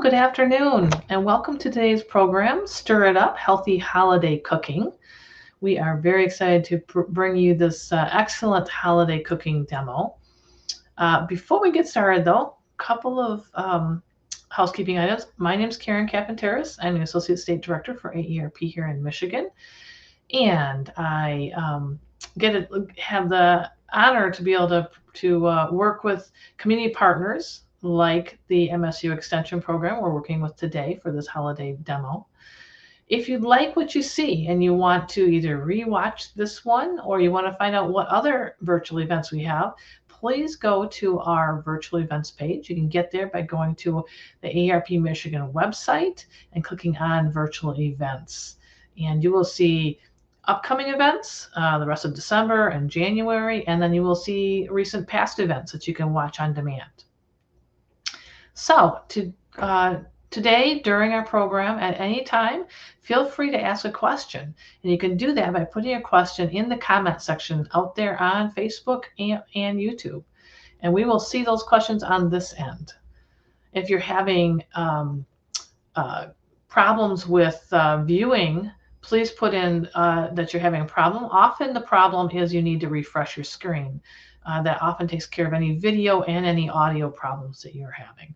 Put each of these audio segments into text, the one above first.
good afternoon, and welcome to today's program, Stir It Up Healthy Holiday Cooking. We are very excited to bring you this excellent holiday cooking demo. Before we get started, though, a couple of housekeeping items. My name is Karen Capentaris. I'm the Associate State Director for AERP here in Michigan, and I have the honor to be able to work with community partners like the MSU Extension program we're working with today for this holiday demo. If you like what you see and you want to either rewatch this one or you want to find out what other virtual events we have, please go to our virtual events page. You can get there by going to the AERP Michigan website and clicking on virtual events. And you will see upcoming events, the rest of December and January, and then you will see recent past events that you can watch on demand. So today, during our program, at any time, feel free to ask a question. And you can do that by putting a question in the comment section out there on Facebook and YouTube. And we will see those questions on this end. If you're having problems with viewing, please put in that you're having a problem. Often the problem is you need to refresh your screen. That often takes care of any video and any audio problems that you're having.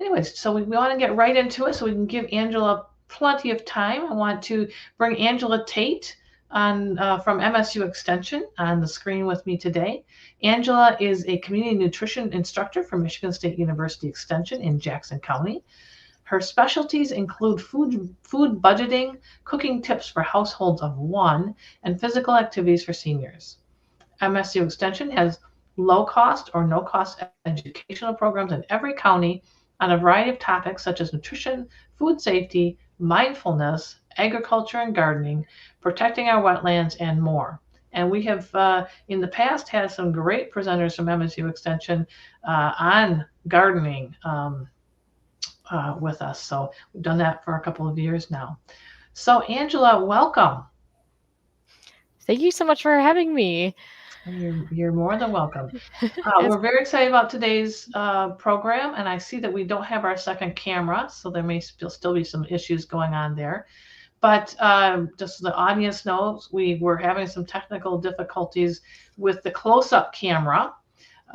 Anyways, so we want to get right into it so we can give Angela plenty of time. I want to bring Angela Tate on from MSU Extension on the screen with me today. Angela is a community nutrition instructor from Michigan State University Extension in Jackson County. Her specialties include food budgeting, cooking tips for households of one, and physical activities for seniors. MSU Extension has low-cost or no-cost educational programs in every county on a variety of topics such as nutrition, food safety, mindfulness, agriculture and gardening, protecting our wetlands, and more. And we have, in the past, had some great presenters from MSU Extension on gardening with us. So we've done that for a couple of years now. So Angela, welcome. Thank you so much for having me. You're more than welcome. We're very excited about today's program, and I see that we don't have our second camera, so there may still be some issues going on there. But just so the audience knows, we were having some technical difficulties with the close-up camera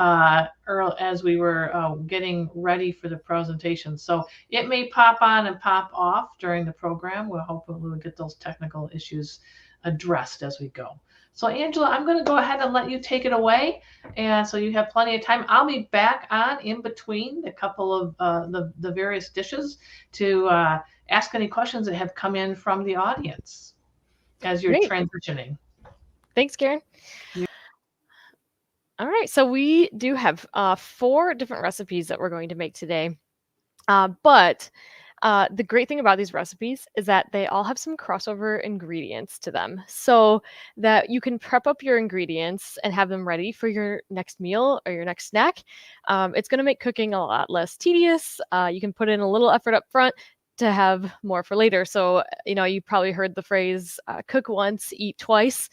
as we were getting ready for the presentation. So it may pop on and pop off during the program. We'll hopefully get those technical issues addressed as we go. So Angela, I'm going to go ahead and let you take it away, and so you have plenty of time. I'll be back on in between a couple of the various dishes to ask any questions that have come in from the audience as you're transitioning. Thanks, Karen. All right, so we do have 4 different recipes that we're going to make today, but the great thing about these recipes is that they all have some crossover ingredients to them, so that you can prep up your ingredients and have them ready for your next meal or your next snack. It's going to make cooking a lot less tedious. You can put in a little effort up front to have more for later. So, you probably heard the phrase, cook once, eat twice.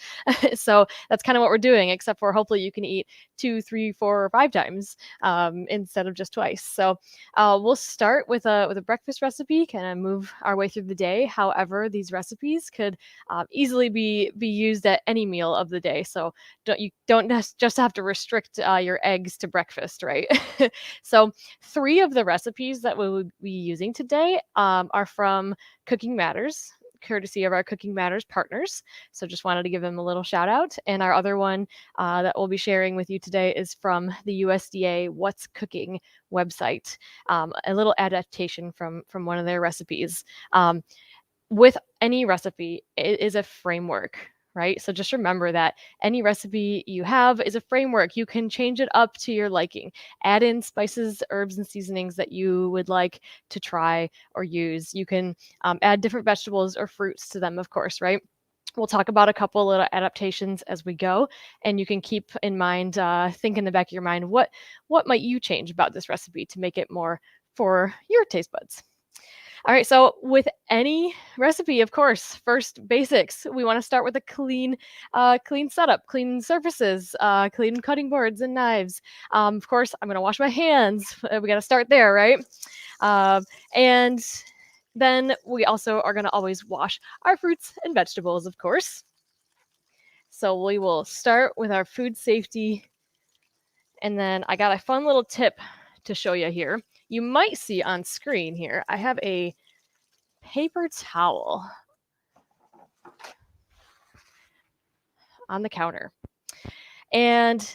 So that's kind of what we're doing, except for hopefully you can eat 2, 3, 4, or 5 times instead of just twice. So we'll start with a breakfast recipe, kind of move our way through the day. However, these recipes could easily be used at any meal of the day. So you don't just have to restrict your eggs to breakfast, right? So 3 of the recipes that we will be using today are from Cooking Matters, courtesy of our Cooking Matters partners. So just wanted to give them a little shout out. And our other one that we'll be sharing with you today is from the USDA What's Cooking website, a little adaptation from one of their recipes. With any recipe, it is a framework, right? So just remember that any recipe you have is a framework. You can change it up to your liking. Add in spices, herbs, and seasonings that you would like to try or use. You can add different vegetables or fruits to them, of course, right? We'll talk about a couple little adaptations as we go, and you can keep in mind, think in the back of your mind, what might you change about this recipe to make it more for your taste buds? All right, so with any recipe, of course, first basics, we want to start with a clean setup, clean surfaces, clean cutting boards and knives. Of course, I'm going to wash my hands. We got to start there, right? And then we also are going to always wash our fruits and vegetables, of course. So we will start with our food safety. And then I got a fun little tip to show you here. You might see on screen here, I have a paper towel on the counter. And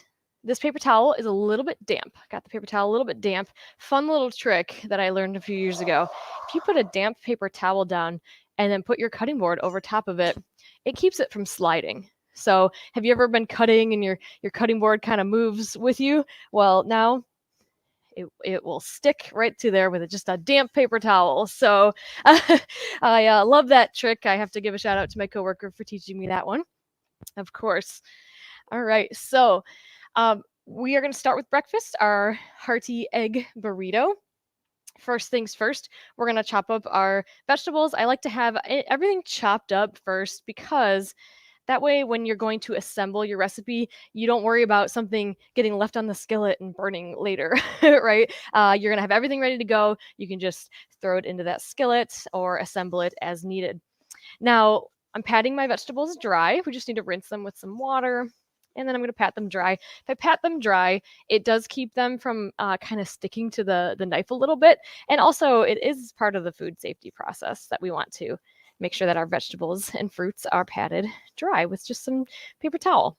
this paper towel is a little bit damp. Got the paper towel a little bit damp. Fun little trick that I learned a few years ago. If you put a damp paper towel down and then put your cutting board over top of it, it keeps it from sliding. So have you ever been cutting and your cutting board kind of moves with you? Well, now it will stick right to there with just a damp paper towel. So I love that trick. I have to give a shout out to my coworker for teaching me that one, of course. All right, so we are going to start with breakfast, our hearty egg burrito. First things first, we're going to chop up our vegetables. I like to have everything chopped up first because that way, when you're going to assemble your recipe, you don't worry about something getting left on the skillet and burning later, right? You're going to have everything ready to go. You can just throw it into that skillet or assemble it as needed. Now, I'm patting my vegetables dry. We just need to rinse them with some water. And then I'm going to pat them dry. If I pat them dry, it does keep them from kind of sticking to the knife a little bit. And also, it is part of the food safety process that we want to make sure that our vegetables and fruits are patted dry with just some paper towel.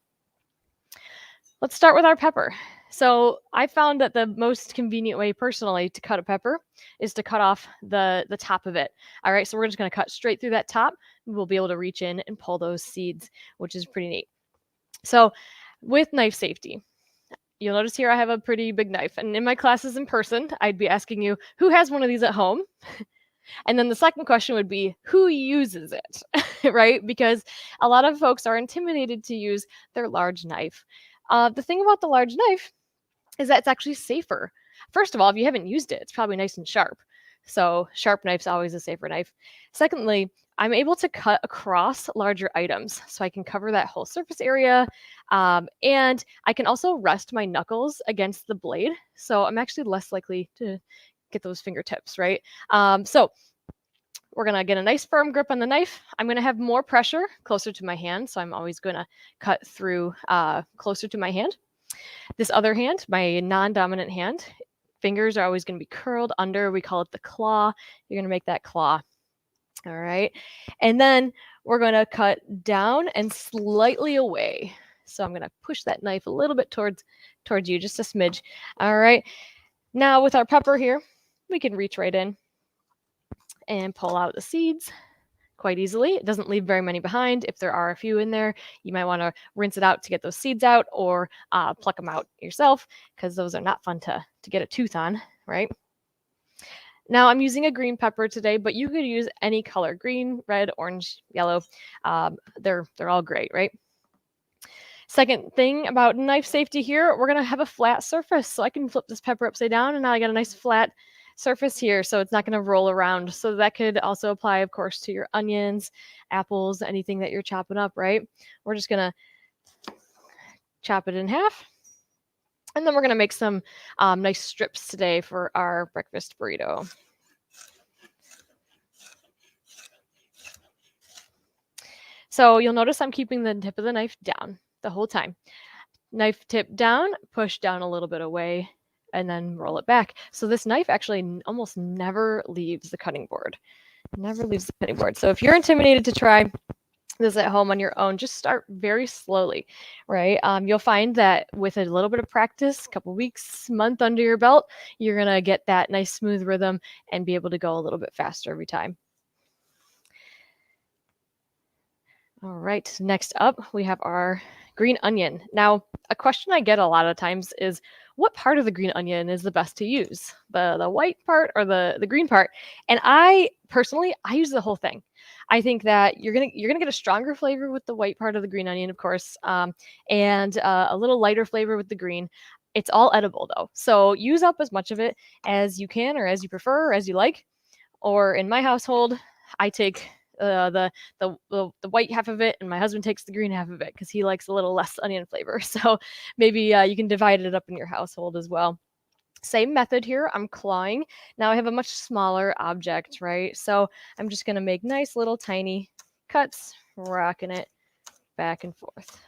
Let's start with our pepper. So I found that the most convenient way personally to cut a pepper is to cut off the top of it. All right, so we're just going to cut straight through that top. We'll be able to reach in and pull those seeds, which is pretty neat. So with knife safety, you'll notice here I have a pretty big knife. And in my classes in person, I'd be asking you, who has one of these at home? And then the second question would be, who uses it, right? Because a lot of folks are intimidated to use their large knife. The thing about the large knife is that it's actually safer. First of all, if you haven't used it, it's probably nice and sharp. So sharp knife's always a safer knife. Secondly, I'm able to cut across larger items. So I can cover that whole surface area. And I can also rest my knuckles against the blade. So I'm actually less likely to get those fingertips, right? So we're going to get a nice firm grip on the knife. I'm going to have more pressure closer to my hand. So I'm always going to cut through closer to my hand. This other hand, my non-dominant hand, fingers are always going to be curled under. We call it the claw. You're going to make that claw. All right. And then we're going to cut down and slightly away. So I'm going to push that knife a little bit towards you, just a smidge. All right. Now with our pepper here, we can reach right in and pull out the seeds quite easily. It doesn't leave very many behind. If there are a few in there, you might want to rinse it out to get those seeds out or pluck them out yourself because those are not fun to get a tooth on, right? Now I'm using a green pepper today, but you could use any color, green, red, orange, yellow. They're all great, right? Second thing about knife safety here, we're going to have a flat surface. So I can flip this pepper upside down and now I got a nice flat surface here. So it's not going to roll around. So that could also apply, of course, to your onions, apples, anything that you're chopping up, right? We're just going to chop it in half. And then we're going to make some nice strips today for our breakfast burrito. So you'll notice I'm keeping the tip of the knife down the whole time. Knife tip down, push down a little bit away, and then roll it back. So this knife actually almost never leaves the cutting board. Never leaves the cutting board. So if you're intimidated to try this at home on your own, just start very slowly, right? You'll find that with a little bit of practice, a couple weeks, month under your belt, you're going to get that nice smooth rhythm and be able to go a little bit faster every time. All right, next up, we have our green onion. Now, a question I get a lot of times is, what part of the green onion is the best to use? The white part or the green part? And I personally use the whole thing. I think that you're gonna get a stronger flavor with the white part of the green onion, of course, and a little lighter flavor with the green. It's all edible though, so use up as much of it as you can, or as you prefer, or as you like. Or in my household, I take the white half of it, and my husband takes the green half of it because he likes a little less onion flavor. So maybe you can divide it up in your household as well. Same method here, I'm clawing. Now I have a much smaller object, right? So I'm just gonna make nice little tiny cuts, rocking it back and forth.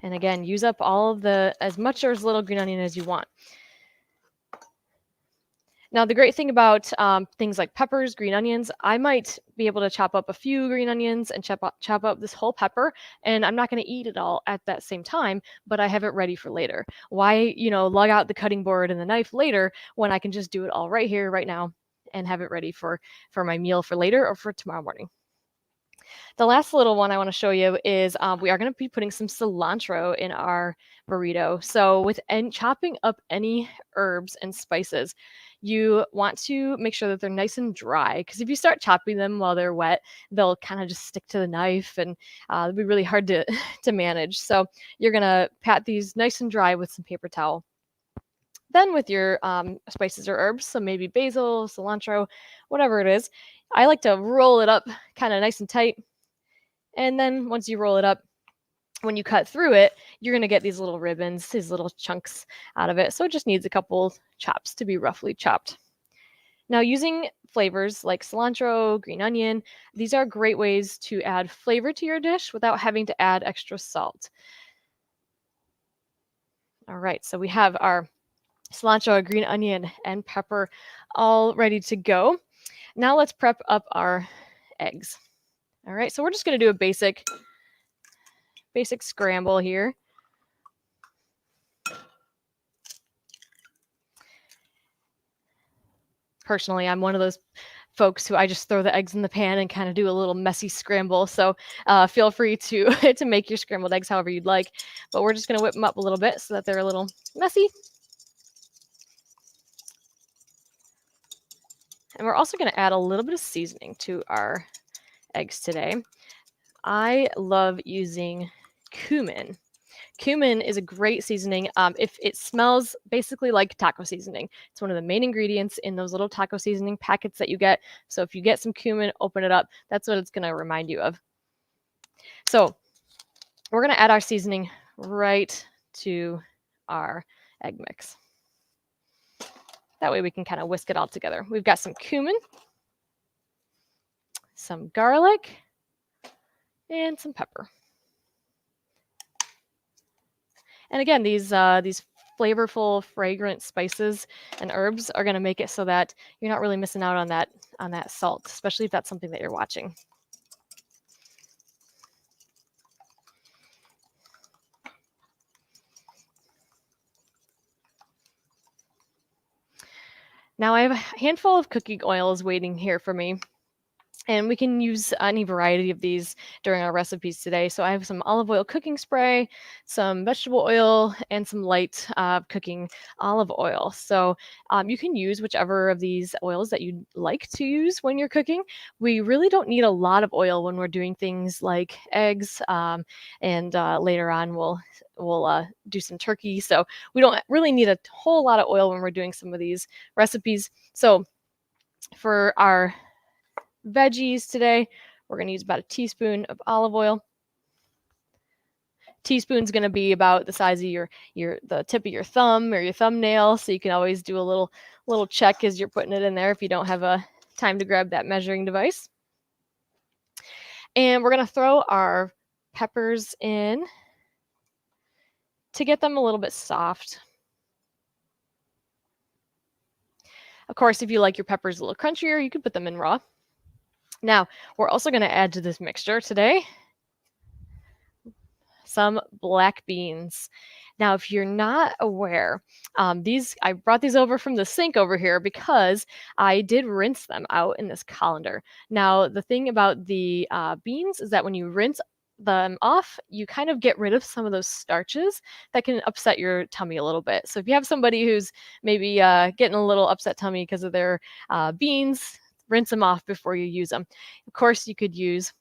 And again, use up all of as much or as little green onion as you want. Now, the great thing about things like peppers, green onions, I might be able to chop up a few green onions and chop up this whole pepper, and I'm not going to eat it all at that same time, but I have it ready for later. Why, lug out the cutting board and the knife later when I can just do it all right here, right now, and have it ready for my meal for later or for tomorrow morning. The last little one I want to show you is we are going to be putting some cilantro in our burrito. So with chopping up any herbs and spices, you want to make sure that they're nice and dry, because if you start chopping them while they're wet, they'll kind of just stick to the knife, and it'll be really hard to, to manage. So you're going to pat these nice and dry with some paper towel. Then with your spices or herbs, so maybe basil, cilantro, whatever it is, I like to roll it up kind of nice and tight. And then once you roll it up, when you cut through it, you're going to get these little ribbons, these little chunks out of it. So it just needs a couple chops to be roughly chopped. Now, using flavors like cilantro, green onion, these are great ways to add flavor to your dish without having to add extra salt. All right, so we have our cilantro, green onion, and pepper all ready to go. Now let's prep up our eggs. All right, so we're just going to do a basic scramble here. Personally, I'm one of those folks who I just throw the eggs in the pan and kind of do a little messy scramble. So feel free to to make your scrambled eggs however you'd like. But we're just going to whip them up a little bit so that they're a little messy. And we're also going to add a little bit of seasoning to our eggs today. I love using cumin. Cumin is a great seasoning. If it smells basically like taco seasoning, it's one of the main ingredients in those little taco seasoning packets that you get. So if you get some cumin, open it up. That's what it's going to remind you of. So we're going to add our seasoning right to our egg mix. That way we can kind of whisk it all together. We've got some cumin, some garlic, and some pepper. And again, these flavorful, fragrant spices and herbs are going to make it so that you're not really missing out on that salt, especially if that's something that you're watching. Now I have a handful of cooking oils waiting here for me. And we can use any variety of these during our recipes today. So I have some olive oil cooking spray, some vegetable oil, and some light cooking olive oil. So you can use whichever of these oils that you'd like to use when you're cooking. We really don't need a lot of oil when we're doing things like eggs, and later on we'll do some turkey. So we don't really need a whole lot of oil when we're doing some of these recipes. So for our veggies today, we're going to use about a teaspoon of olive oil. Teaspoon's going to be about the size of the tip of your thumb or your thumbnail, so you can always do a little check as you're putting it in there if you don't have a time to grab that measuring device. And we're going to throw our peppers in to get them a little bit soft. Of course, if you like your peppers a little crunchier, you could put them in raw. Now, we're also going to add to this mixture today some black beans. Now, if you're not aware, I brought these over from the sink over here because I did rinse them out in this colander. Now, the thing about the beans is that when you rinse them off, you kind of get rid of some of those starches that can upset your tummy a little bit. So if you have somebody who's maybe getting a little upset tummy because of their beans, rinse them off before you use them. Of course, you could use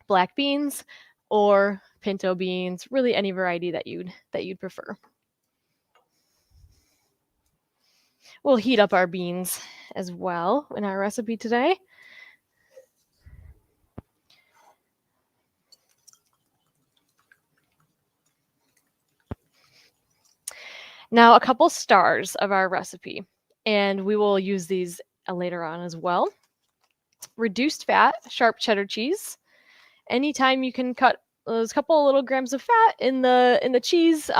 black beans or pinto beans, really any variety that you'd prefer. We'll heat up our beans as well in our recipe today. Now, a couple stars of our recipe, and we will use these later on as well. Reduced fat, sharp cheddar cheese. Anytime you can cut those couple little grams of fat in the cheese,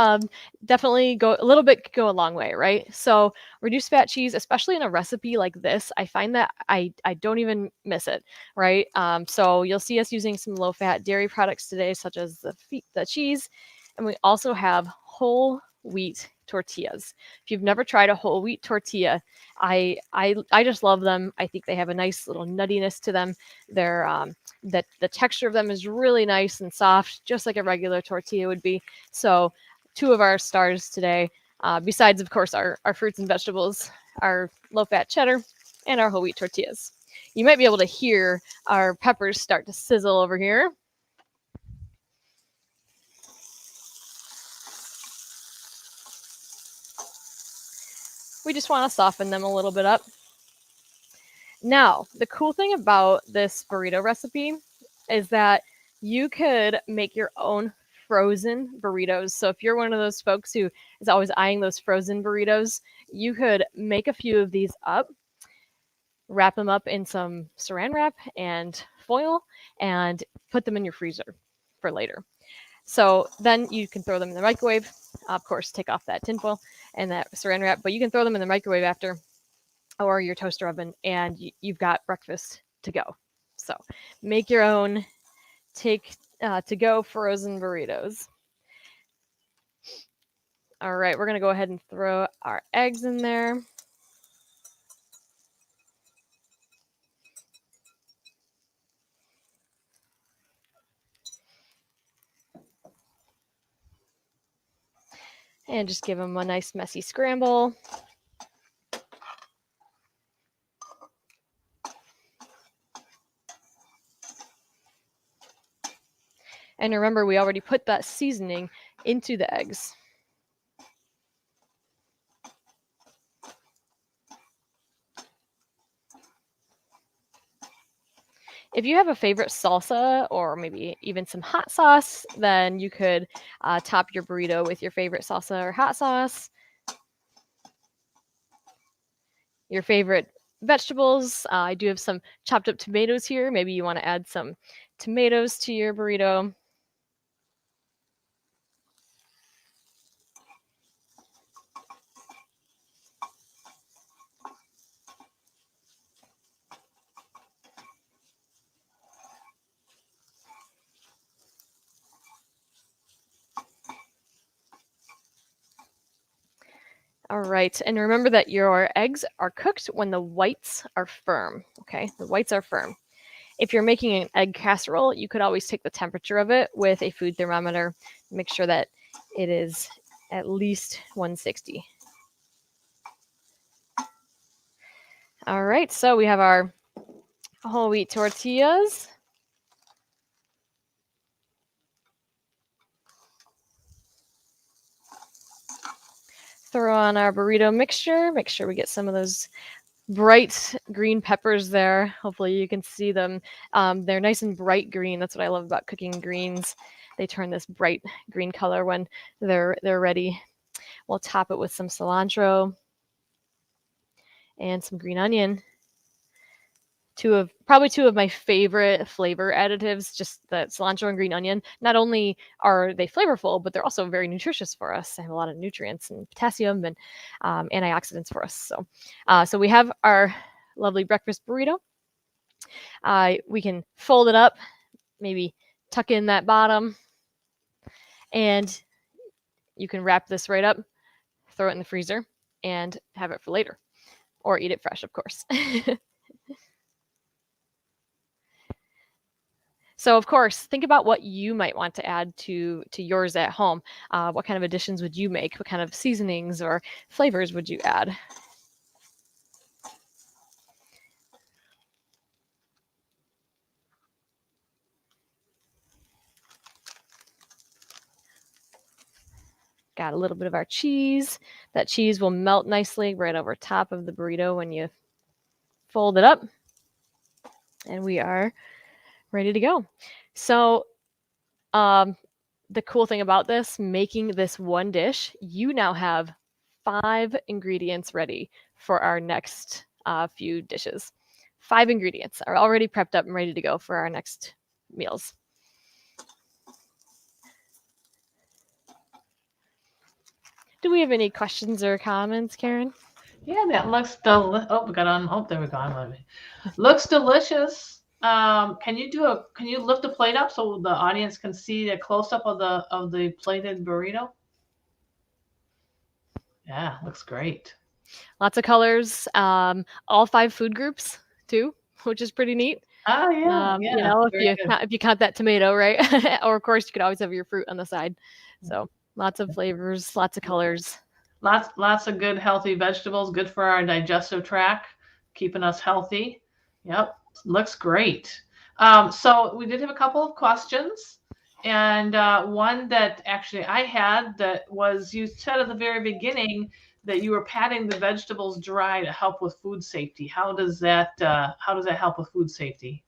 definitely go a little bit, go a long way, right? So reduced fat cheese, especially in a recipe like this, I find that I don't even miss it, right? So you'll see us using some low fat dairy products today, such as the cheese, and we also have whole wheat tortillas. If you've never tried a whole wheat tortilla, I just love them. I think they have a nice little nuttiness to them. They're that the texture of them is really nice and soft, just like a regular tortilla would be. So 2 of our stars today, besides, of course, our fruits and vegetables, our low-fat cheddar, and our whole wheat tortillas. You might be able to hear our peppers start to sizzle over here. We just want to soften them a little bit up. Now, the cool thing about this burrito recipe is that you could make your own frozen burritos. So if you're one of those folks who is always eyeing those frozen burritos, you could make a few of these up, wrap them up in some saran wrap and foil, and put them in your freezer for later. So then you can throw them in the microwave. Of course, take off that tinfoil and that saran wrap, but you can throw them in the microwave after, or your toaster oven, and you've got breakfast to go. So make your own take to go frozen burritos. All right, we're going to go ahead and throw our eggs in there. And just give them a nice messy scramble. And remember, we already put that seasoning into the eggs. If you have a favorite salsa or maybe even some hot sauce, then you could top your burrito with your favorite salsa or hot sauce. Your favorite vegetables. I do have some chopped up tomatoes here. Maybe you want to add some tomatoes to your burrito. All right, and remember that your eggs are cooked when the whites are firm, okay? The whites are firm. If you're making an egg casserole, you could always take the temperature of it with a food thermometer. Make sure that it is at least 160. All right, so we have our whole wheat tortillas. Throw on our burrito mixture. Make sure we get some of those bright green peppers there. Hopefully you can see them. They're nice and bright green. That's what I love about cooking greens. They turn this bright green color when they're ready. We'll top it with some cilantro and some green onion. Probably two of my favorite flavor additives, just the cilantro and green onion. Not only are they flavorful, but they're also very nutritious for us. They have a lot of nutrients and potassium and antioxidants for us. So we have our lovely breakfast burrito. We can fold it up, maybe tuck in that bottom, and you can wrap this right up, throw it in the freezer, and have it for later, or eat it fresh, of course. So, of course, think about what you might want to add to yours at home. What kind of additions would you make? What kind of seasonings or flavors would you add? Got a little bit of our cheese. That cheese will melt nicely right over top of the burrito when you fold it up. And we are ready to go. So, the cool thing about this, making this one dish, you now have 5 ingredients ready for our next few dishes. 5 ingredients are already prepped up and ready to go for our next meals. Do we have any questions or comments, Karen? Yeah, that looks oh, we got on. Oh, there we go. Looks delicious. Can you lift the plate up so the audience can see a close up of the plated burrito? Yeah, looks great. Lots of colors, all 5 food groups too, which is pretty neat. Oh yeah, You yeah, know, very good. if you count that tomato, right? Or of course you could always have your fruit on the side. So lots of flavors, lots of colors. Lots of good healthy vegetables, good for our digestive tract, keeping us healthy. Yep, looks great. So we did have a couple of questions, and one that actually I had that was, you said at the very beginning that you were patting the vegetables dry to help with food safety. How does that help with food safety?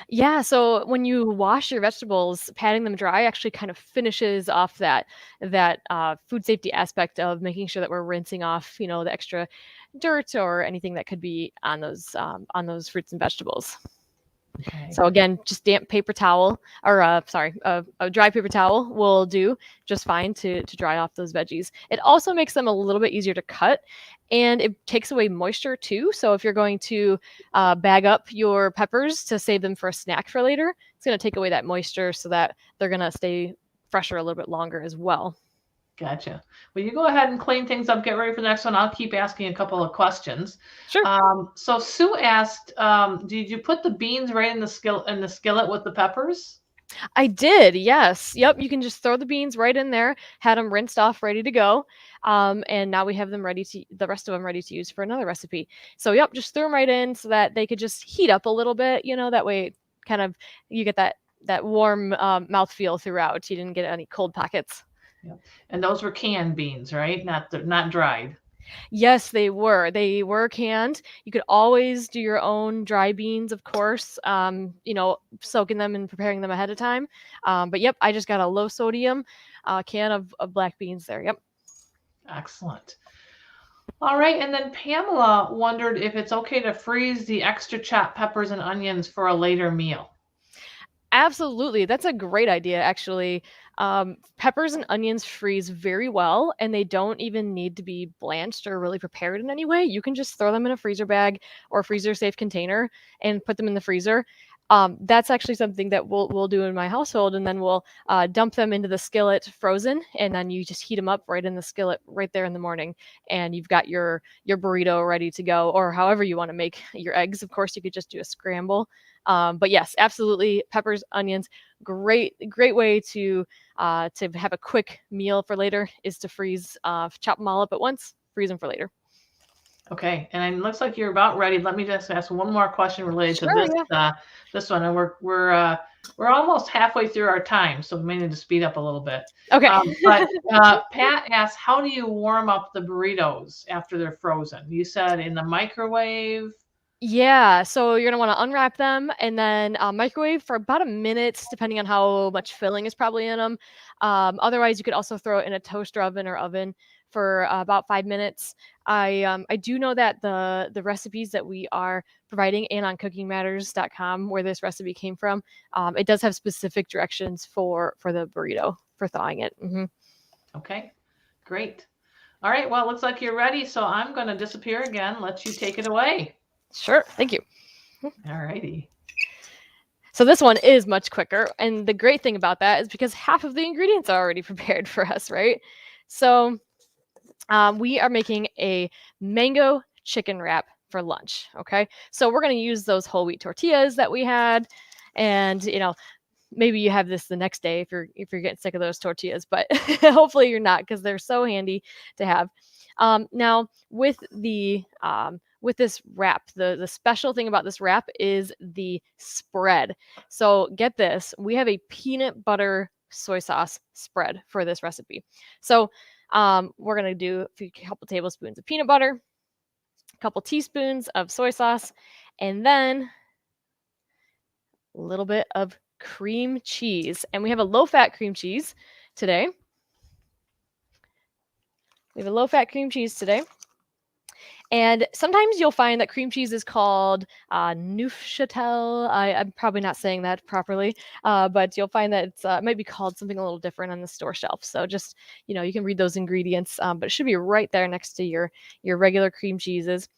Yeah, so when you wash your vegetables, patting them dry actually kind of finishes off that food safety aspect of making sure that we're rinsing off, you know, the extra dirt or anything that could be on those fruits and vegetables. Okay. So again, just damp paper towel, or a dry paper towel will do just fine to dry off those veggies. It also makes them a little bit easier to cut, and it takes away moisture too. So if you're going to bag up your peppers to save them for a snack for later, it's going to take away that moisture so that they're going to stay fresher a little bit longer as well. Gotcha. Well, you go ahead and clean things up. Get ready for the next one. I'll keep asking a couple of questions. Sure. So Sue asked, did you put the beans right in the skillet with the peppers? I did, yes. Yep, you can just throw the beans right in there, had them rinsed off, ready to go. And now we have them the rest of them ready to use for another recipe. So, yep, just throw them right in so that they could just heat up a little bit, you know, that way kind of you get that warm mouth feel throughout. You didn't get any cold pockets. Yep. And those were canned beans, right? Not dried. Yes, they were. They were canned. You could always do your own dry beans, of course, you know, soaking them and preparing them ahead of time. But yep, I just got a low sodium can of black beans there. Yep. Excellent. All right. And then Pamela wondered if it's okay to freeze the extra chopped peppers and onions for a later meal. Absolutely. That's a great idea, actually. Peppers and onions freeze very well, and they don't even need to be blanched or really prepared in any way. You can just throw them in a freezer bag or freezer safe container and put them in the freezer. That's actually something that we'll do in my household, and then we'll dump them into the skillet frozen, and then you just heat them up right in the skillet right there in the morning, and you've got your burrito ready to go, or however you want to make your eggs. Of course, you could just do a scramble. But yes, absolutely, peppers, onions, great way to have a quick meal for later is to freeze, chop them all up at once, freeze them for later. Okay, and it looks like you're about ready. Let me just ask one more question related to Sure, this yeah. this one, and we're almost halfway through our time, so we may need to speed up a little bit. Okay. But Pat asked, how do you warm up the burritos after they're frozen? You said in the microwave. Yeah, so you're gonna want to unwrap them and then microwave for about a minute, depending on how much filling is probably in them. Otherwise, you could also throw it in a toaster oven or oven for about 5 minutes. I do know that the recipes that we are providing and on cookingmatters.com, where this recipe came from, it does have specific directions for the burrito for thawing it. Okay, great. All right, well, it looks like you're ready, so I'm going to disappear again. Let you take it away. Sure, thank you. All righty. So this one is much quicker. And the great thing about that is because half of the ingredients are already prepared for us, right? So we are making a mango chicken wrap for lunch. Okay. So we're going to use those whole wheat tortillas that we had. And, you know, maybe you have this the next day if you're getting sick of those tortillas, but hopefully you're not, because they're so handy to have. Now with this wrap, the special thing about this wrap is the spread. So get this, we have a peanut butter soy sauce spread for this recipe. So we're gonna do a couple tablespoons of peanut butter, a couple teaspoons of soy sauce, and then a little bit of cream cheese. And we have a low-fat cream cheese today. We have a low-fat cream cheese today. And sometimes you'll find that cream cheese is called Neufchâtel. I'm probably not saying that properly, but you'll find that it might be called something a little different on the store shelf. So just, you can read those ingredients, but it should be right there next to your regular cream cheeses.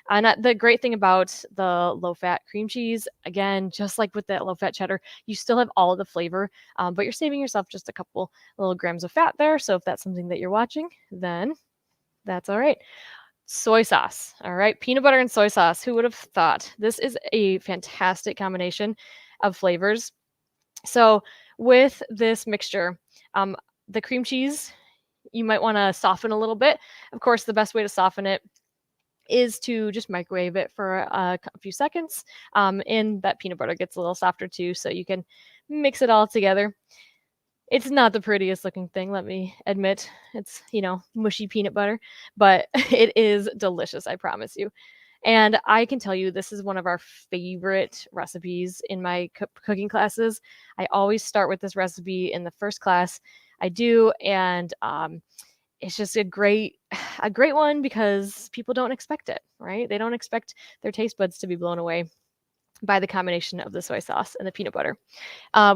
And the great thing about the low-fat cream cheese, again, just like with that low-fat cheddar, you still have all of the flavor, but you're saving yourself just a couple little grams of fat there. So if that's something that you're watching, then that's all right. Soy sauce. All right. Peanut butter and soy sauce. Who would have thought? This is a fantastic combination of flavors. So, with this mixture, the cream cheese, you might want to soften a little bit. Of course, the best way to soften it is to just microwave it for a few seconds. And that peanut butter gets a little softer too. So, you can mix it all together. It's not the prettiest looking thing, let me admit. It's, mushy peanut butter, but it is delicious, I promise you. And I can tell you, this is one of our favorite recipes in my cooking classes. I always start with this recipe in the first class I do, and it's just a great one because people don't expect it, right? They don't expect their taste buds to be blown away by the combination of the soy sauce and the peanut butter.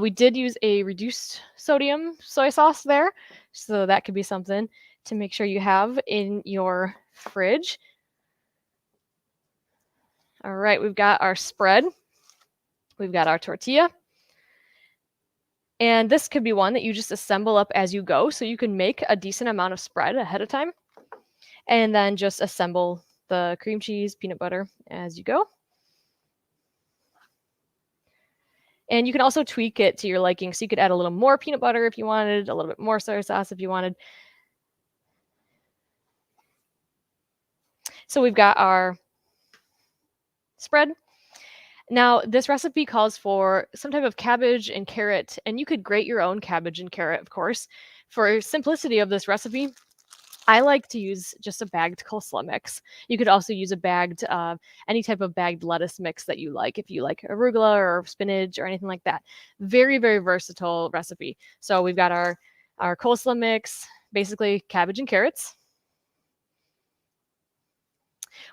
We did use a reduced sodium soy sauce there, so that could be something to make sure you have in your fridge. All right, we've got our spread. We've got our tortilla. And this could be one that you just assemble up as you go, so you can make a decent amount of spread ahead of time, and then just assemble the cream cheese, peanut butter as you go. And you can also tweak it to your liking. So you could add a little more peanut butter if you wanted, a little bit more soy sauce if you wanted. So we've got our spread. Now, this recipe calls for some type of cabbage and carrot, and you could grate your own cabbage and carrot, of course. For simplicity of this recipe, I like to use just a bagged coleslaw mix. You could also use a bagged, any type of bagged lettuce mix that you like, if you like arugula or spinach or anything like that. Very, very versatile recipe. So we've got our coleslaw mix, basically cabbage and carrots.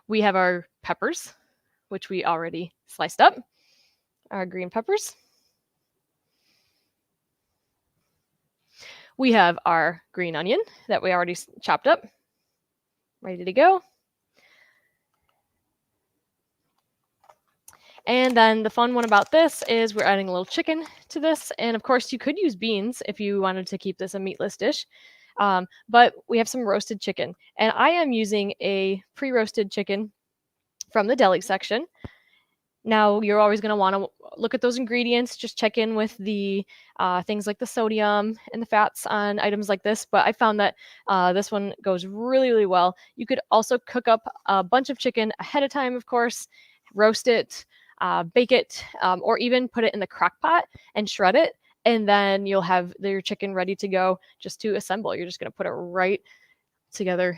We have our peppers, which we already sliced up, our green peppers. We have our green onion that we already chopped up, ready to go. And then the fun one about this is we're adding a little chicken to this. And of course, you could use beans if you wanted to keep this a meatless dish. But we have some roasted chicken. And I am using a pre-roasted chicken from the deli section. Now, you're always going to want to look at those ingredients, just check in with the things like the sodium and the fats on items like this. But I found that this one goes really, really well. You could also cook up a bunch of chicken ahead of time, of course, roast it, bake it, or even put it in the crock pot and shred it. And then you'll have your chicken ready to go just to assemble. You're just going to put it right together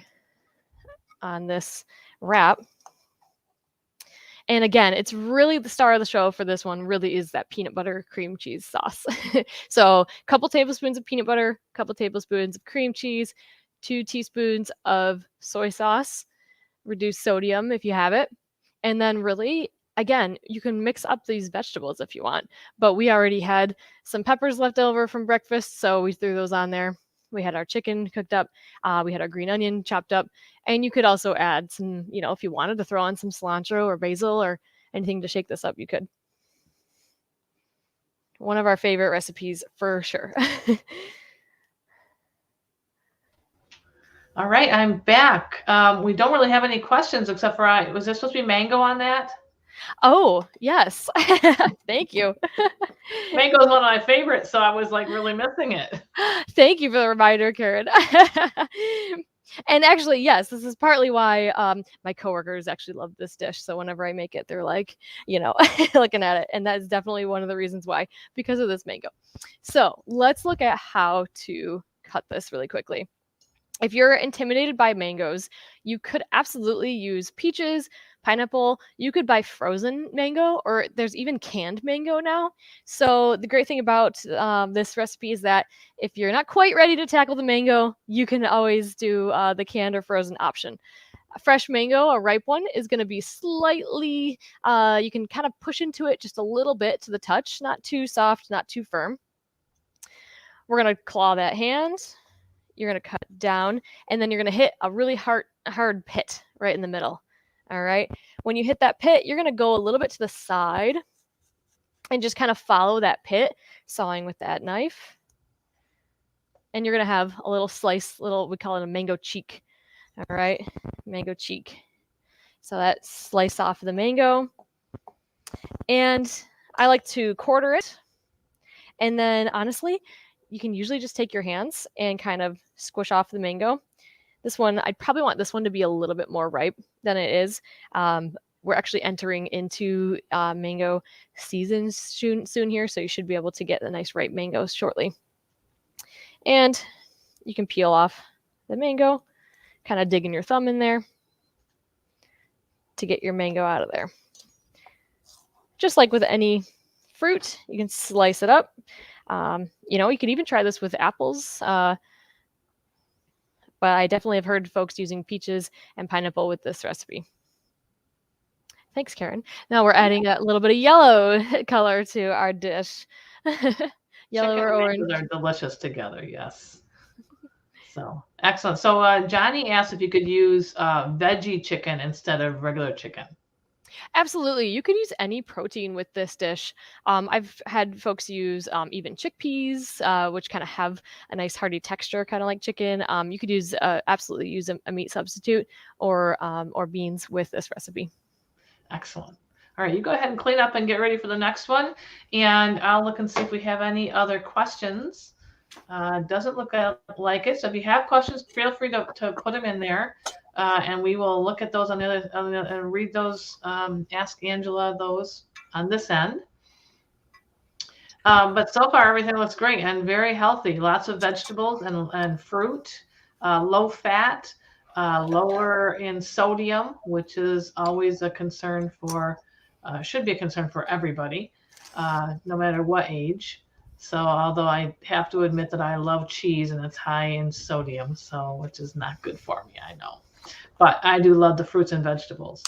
on this wrap. And again, it's really the star of the show for this one really is that peanut butter cream cheese sauce. So a couple tablespoons of peanut butter, a couple tablespoons of cream cheese, 2 teaspoons of soy sauce, reduced sodium if you have it. And then really, again, you can mix up these vegetables if you want. But we already had some peppers left over from breakfast, so we threw those on there. We had our chicken cooked up. We had our green onion chopped up. And you could also add some, if you wanted to throw on some cilantro or basil or anything to shake this up, you could. One of our favorite recipes for sure. All right, I'm back. We don't really have any questions except for, was there supposed to be mango on that? Oh, yes. Thank you. Mango is one of my favorites, so I was like really missing it. Thank you for the reminder, Karen. And actually, yes, this is partly why my coworkers actually love this dish. So whenever I make it, they're like, looking at it. And that is definitely one of the reasons why, because of this mango. So let's look at how to cut this really quickly. If you're intimidated by mangoes, you could absolutely use peaches, pineapple. You could buy frozen mango, or there's even canned mango now. So the great thing about this recipe is that if you're not quite ready to tackle the mango, you can always do the canned or frozen option. A fresh mango, a ripe one, is going to be slightly, you can kind of push into it just a little bit to the touch, not too soft, not too firm. We're going to claw that hand. You're going to cut down, and then you're going to hit a really hard pit right in the middle. All right. When you hit that pit, you're going to go a little bit to the side and just kind of follow that pit, sawing with that knife. And you're going to have a little slice, we call it a mango cheek. All right. Mango cheek. So that slice off of the mango. And I like to quarter it. And then honestly, you can usually just take your hands and kind of squish off the mango. This one, I'd probably want this one to be a little bit more ripe than it is. We're actually entering into mango season soon here, so you should be able to get a nice ripe mangoes shortly. And you can peel off the mango, kind of digging your thumb in there to get your mango out of there. Just like with any fruit, you can slice it up. You could even try this with apples. But I definitely have heard folks using peaches and pineapple with this recipe. Thanks, Karen. Now we're adding a little bit of yellow color to our dish. Yellow Chicken or and orange. mangoes are delicious together, yes. So excellent. So Johnny asked if you could use veggie chicken instead of regular chicken. Absolutely. You could use any protein with this dish. I've had folks use even chickpeas, which kind of have a nice hearty texture, kind of like chicken. You could use absolutely use a meat substitute or beans with this recipe. Excellent. All right, you go ahead and clean up and get ready for the next one. And I'll look and see if we have any other questions. Doesn't look like it. So if you have questions, feel free to put them in there. And we will look at those on the other and read those. Ask Angela those on this end. But so far, everything looks great and very healthy. Lots of vegetables and fruit, low fat, lower in sodium, which is always a concern should be a concern for everybody, no matter what age. So although I have to admit that I love cheese and it's high in sodium, which is not good for me, I know. But I do love the fruits and vegetables.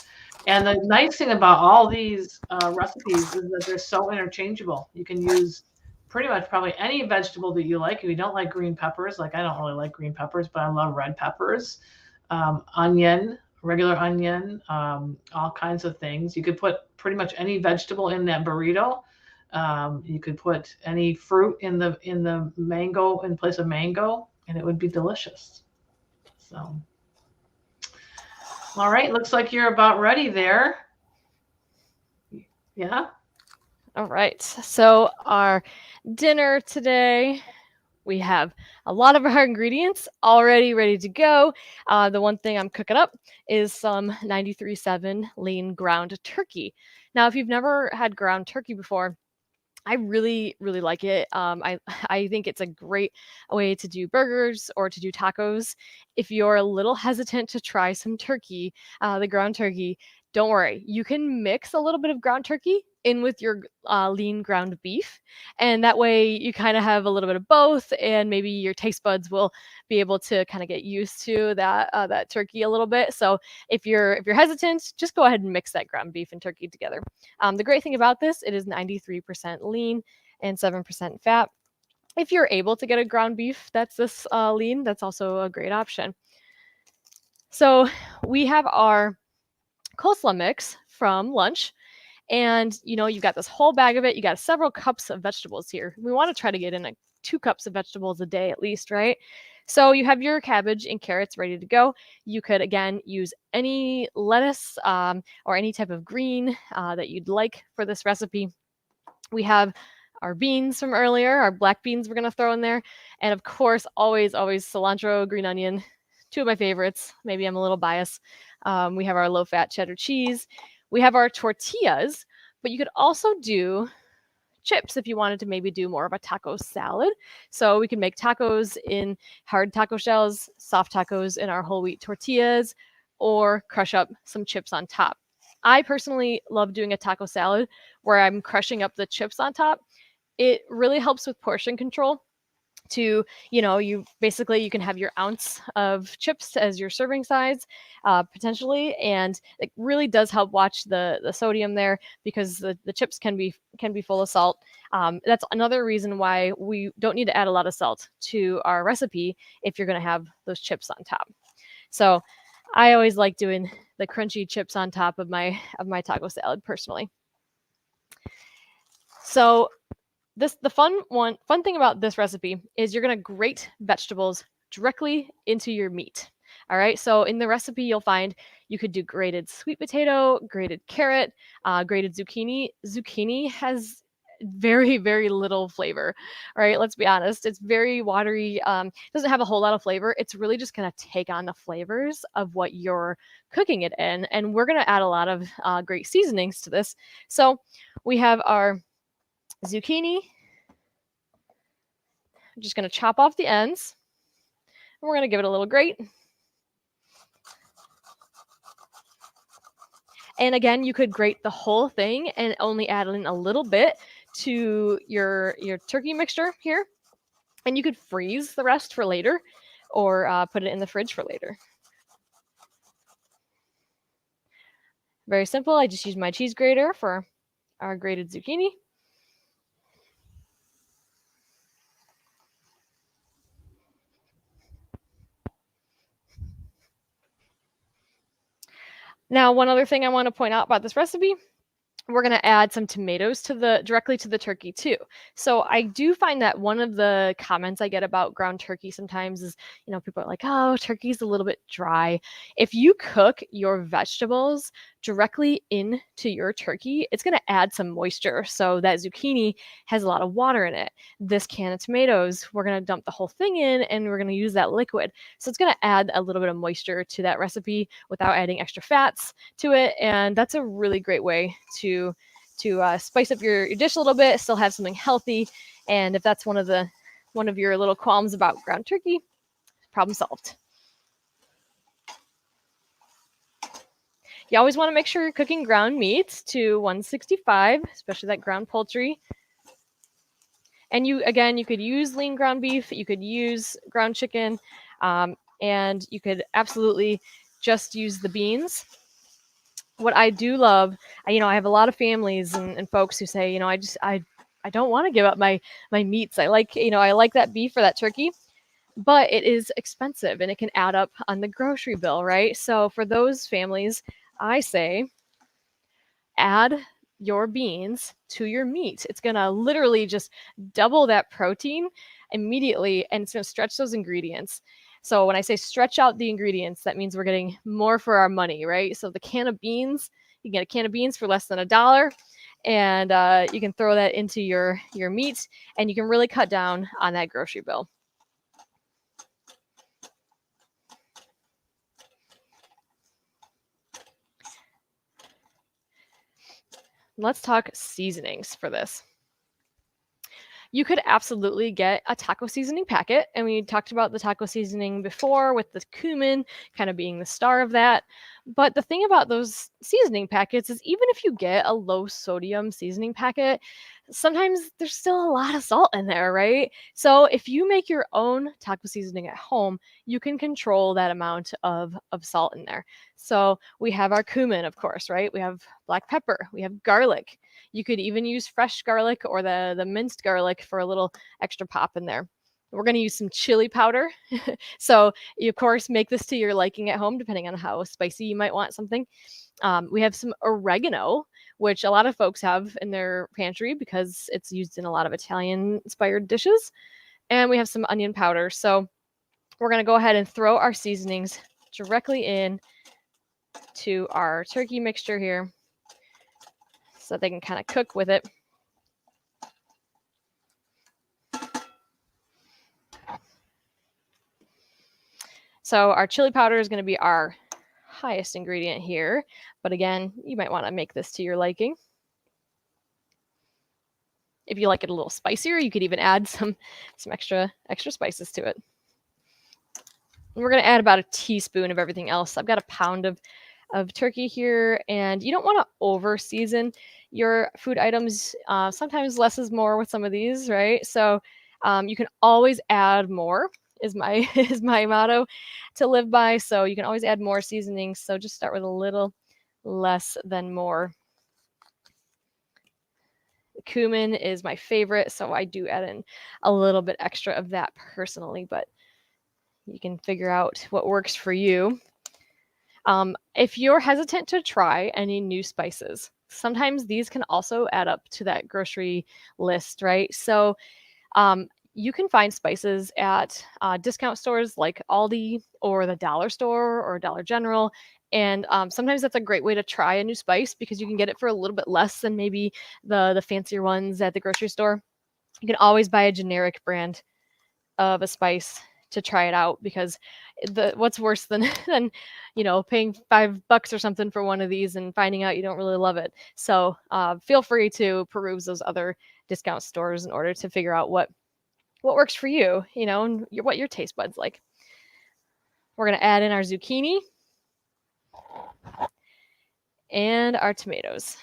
And the nice thing about all these recipes is that they're so interchangeable. You can use pretty much probably any vegetable that you like. If you don't like green peppers, like I don't really like green peppers, but I love red peppers, onion, regular onion, all kinds of things. You could put pretty much any vegetable in that burrito. You could put any fruit in the mango in place of mango, and it would be delicious. So. All right, looks like you're about ready there. Yeah. All right. So our dinner today, we have a lot of our ingredients already ready to go. The one thing I'm cooking up is some 93.7 lean ground turkey. Now, if you've never had ground turkey before, I really, really like it. I think it's a great way to do burgers or to do tacos. If you're a little hesitant to try some turkey, the ground turkey, don't worry. You can mix a little bit of ground turkey in with your lean ground beef, and that way you kind of have a little bit of both, and maybe your taste buds will be able to kind of get used to that turkey a little bit. So if you're hesitant, just go ahead and mix that ground beef and turkey together. The great thing about this, it is 93% lean and 7% fat. If you're able to get a ground beef that's this lean, that's also a great option. So we have our coleslaw mix from lunch. And you've got this whole bag of it. You got several cups of vegetables here. We want to try to get in 2 cups of vegetables a day at least, right? So you have your cabbage and carrots ready to go. You could, again, use any lettuce or any type of green that you'd like for this recipe. We have our beans from earlier, our black beans we're going to throw in there. And of course, always cilantro, green onion, 2 of my favorites. Maybe I'm a little biased. We have our low-fat cheddar cheese. We have our tortillas, but you could also do chips if you wanted to maybe do more of a taco salad. So we can make tacos in hard taco shells, soft tacos in our whole wheat tortillas, or crush up some chips on top. I personally love doing a taco salad where I'm crushing up the chips on top. It really helps with portion control to, you basically, you can have your ounce of chips as your serving size, potentially, and it really does help watch the sodium there, because the chips can be full of salt. That's another reason why we don't need to add a lot of salt to our recipe if you're going to have those chips on top. So I always like doing the crunchy chips on top of my taco salad personally. So the fun thing about this recipe is you're going to grate vegetables directly into your meat. All right, so in the recipe you'll find you could do grated sweet potato, grated carrot, grated zucchini. Zucchini has very, very little flavor. All right, let's be honest, it's very watery, doesn't have a whole lot of flavor. It's really just going to take on the flavors of what you're cooking it in, and we're going to add a lot of great seasonings to this. So we have our zucchini. I'm just going to chop off the ends. And we're going to give it a little grate. And again, you could grate the whole thing and only add in a little bit to your turkey mixture here. And you could freeze the rest for later, or put it in the fridge for later. Very simple. I just use my cheese grater for our grated zucchini. Now, one other thing I want to point out about this recipe, we're going to add some tomatoes directly to the turkey too. So I do find that one of the comments I get about ground turkey sometimes is, people are like, oh, turkey's a little bit dry. If you cook your vegetables directly into your turkey, it's going to add some moisture. So that zucchini has a lot of water in it. This can of tomatoes, we're going to dump the whole thing in and we're going to use that liquid. So it's going to add a little bit of moisture to that recipe without adding extra fats to it. And that's a really great way to spice up your dish a little bit, still have something healthy. And if that's one of your little qualms about ground turkey, problem solved. You always want to make sure you're cooking ground meat to 165, especially that ground poultry. And you could use lean ground beef, you could use ground chicken, and you could absolutely just use the beans. What I do love, I have a lot of families and folks who say, I don't want to give up my meats. I like that beef or that turkey, but it is expensive and it can add up on the grocery bill, right? So for those families, I say add your beans to your meat. It's going to literally just double that protein immediately, and it's going to stretch those ingredients. So when I say stretch out the ingredients, that means we're getting more for our money, right? So the can of beans, you can get a can of beans for less than $1, and you can throw that into your meat, and you can really cut down on that grocery bill. Let's talk seasonings for this. You could absolutely get a taco seasoning packet. And we talked about the taco seasoning before with the cumin kind of being the star of that. But the thing about those seasoning packets is even if you get a low sodium seasoning packet, sometimes there's still a lot of salt in there, right? So if you make your own taco seasoning at home, you can control that amount of salt in there. So we have our cumin, of course, right? We have black pepper, we have garlic. You could even use fresh garlic or the minced garlic for a little extra pop in there. We're going to use some chili powder. So you, of course, make this to your liking at home, depending on how spicy you might want something. We have some oregano, which a lot of folks have in their pantry because it's used in a lot of Italian-inspired dishes. And we have some onion powder. So we're going to go ahead and throw our seasonings directly in to our turkey mixture here so they can kind of cook with it. So our chili powder is going to be our highest ingredient here, but again, you might want to make this to your liking. If you like it a little spicier, you could even add some extra spices to it. And we're going to add about a teaspoon of everything else. I've got a pound of turkey here, and you don't want to over season your food items. Sometimes less is more with some of these, right? So you can always add more is my is my motto to live by. So you can always add more seasonings. So just start with a little less than more. Cumin is my favorite, so I do add in a little bit extra of that personally, but you can figure out what works for you. If you're hesitant to try any new spices, sometimes these can also add up to that grocery list, right? So you can find spices at discount stores like Aldi or the dollar store or Dollar General. And sometimes that's a great way to try a new spice because you can get it for a little bit less than maybe the fancier ones at the grocery store. You can always buy a generic brand of a spice to try it out, because what's worse than paying $5 or something for one of these and finding out you don't really love it. So feel free to peruse those other discount stores in order to figure out what works for you, and what your taste buds like. We're going to add in our zucchini and our tomatoes.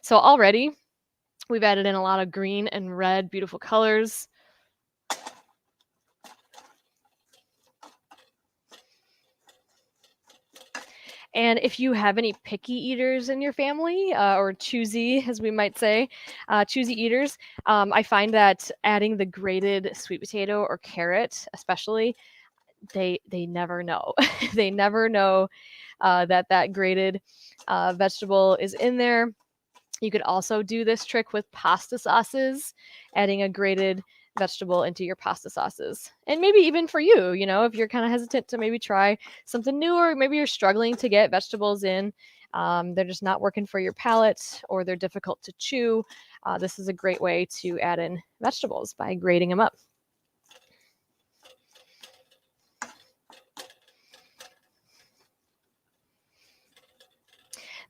So already we've added in a lot of green and red, beautiful colors. And if you have any picky eaters in your family, or choosy, as we might say, choosy eaters, I find that adding the grated sweet potato or carrot, especially, they never know. They never know that grated vegetable is in there. You could also do this trick with pasta sauces, adding a grated vegetable into your pasta sauces. And maybe even for you, if you're kind of hesitant to maybe try something new, or maybe you're struggling to get vegetables in, they're just not working for your palate, or they're difficult to chew, this is a great way to add in vegetables by grating them up.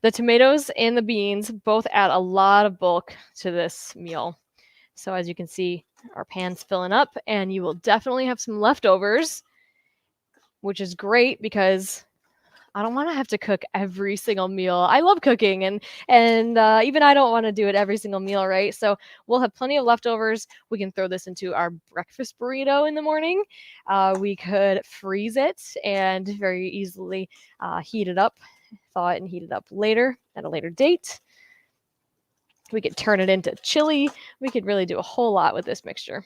The tomatoes and the beans both add a lot of bulk to this meal. So as you can see, our pan's filling up, and you will definitely have some leftovers, which is great because I don't want to have to cook every single meal. I love cooking, and even I don't want to do it every single meal, right? So we'll have plenty of leftovers. We can throw this into our breakfast burrito in the morning. We could freeze it and very easily heat it up, thaw it and heat it up later at a later date. We could turn it into chili. We could really do a whole lot with this mixture.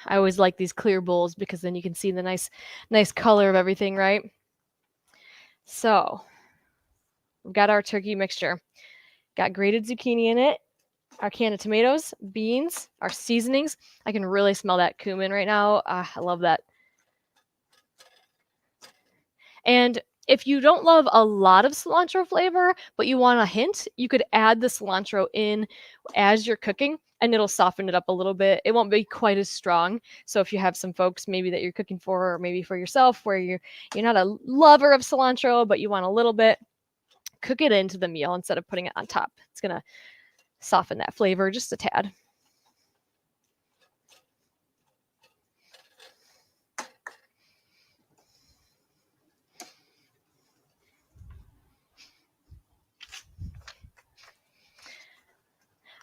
I always like these clear bowls because then you can see the nice color of everything, right? So we've got our turkey mixture. Got grated zucchini in it, our can of tomatoes, beans, our seasonings. I can really smell that cumin right now. I love that. And if you don't love a lot of cilantro flavor, but you want a hint, you could add the cilantro in as you're cooking, and it'll soften it up a little bit. It won't be quite as strong. So if you have some folks maybe that you're cooking for, or maybe for yourself, where you're not a lover of cilantro, but you want a little bit, cook it into the meal instead of putting it on top. It's going to soften that flavor just a tad.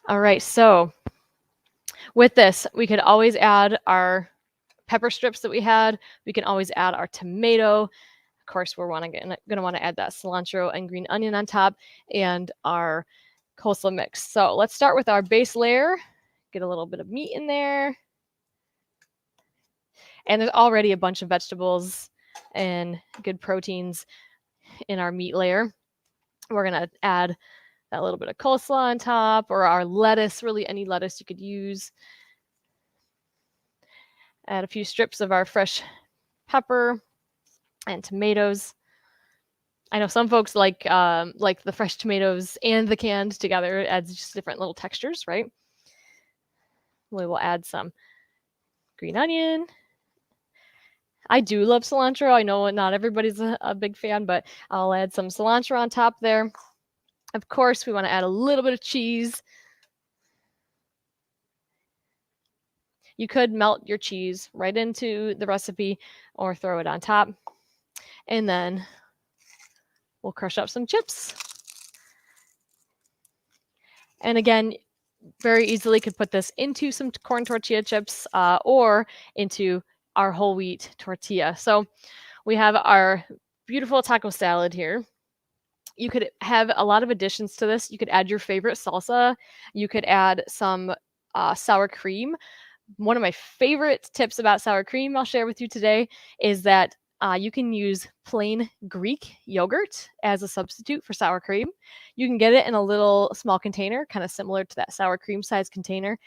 All right, so with this, we could always add our pepper strips that we had. We can always add our tomato. Of course, we're going to want to add that cilantro and green onion on top, and our coleslaw mix. So let's start with our base layer. Get a little bit of meat in there. And there's already a bunch of vegetables and good proteins in our meat layer. We're going to add that little bit of coleslaw on top, or our lettuce, really any lettuce you could use. Add a few strips of our fresh pepper and tomatoes. I know some folks like the fresh tomatoes and the canned together. It adds just different little textures, right? We will add some green onion. I do love cilantro. I know not everybody's a big fan, but I'll add some cilantro on top there. Of course, we want to add a little bit of cheese. You could melt your cheese right into the recipe or throw it on top. And then we'll crush up some chips. And again, very easily could put this into some corn tortilla chips or into our whole wheat tortilla. So we have our beautiful taco salad here. You could have a lot of additions to this. You could add your favorite salsa. You could add some sour cream. One of my favorite tips about sour cream I'll share with you today is that you can use plain Greek yogurt as a substitute for sour cream. You can get it in a little small container, kind of similar to that sour cream size container.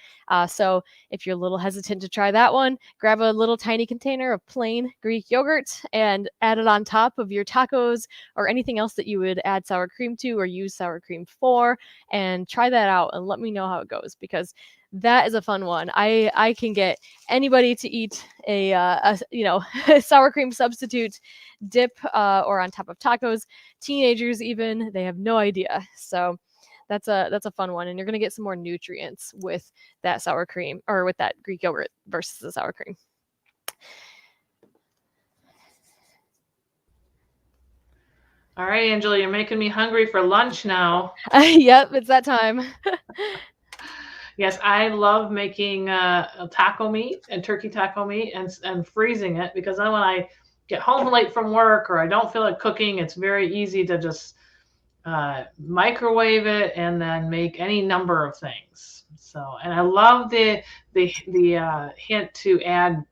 So if you're a little hesitant to try that one, grab a little tiny container of plain Greek yogurt and add it on top of your tacos or anything else that you would add sour cream to or use sour cream for, and try that out and let me know how it goes, because that is a fun one. I can get anybody to eat a sour cream substitute dip or on top of tacos. Teenagers even, they have no idea. So that's a fun one, and you're gonna get some more nutrients with that sour cream or with that Greek yogurt versus the sour cream. All right, Angela, you're making me hungry for lunch now. Yep, it's that time. Yes, I love making taco meat and turkey taco meat and freezing it, because then when I get home late from work or I don't feel like cooking, it's very easy to just microwave it and then make any number of things. So, and I love the hint to add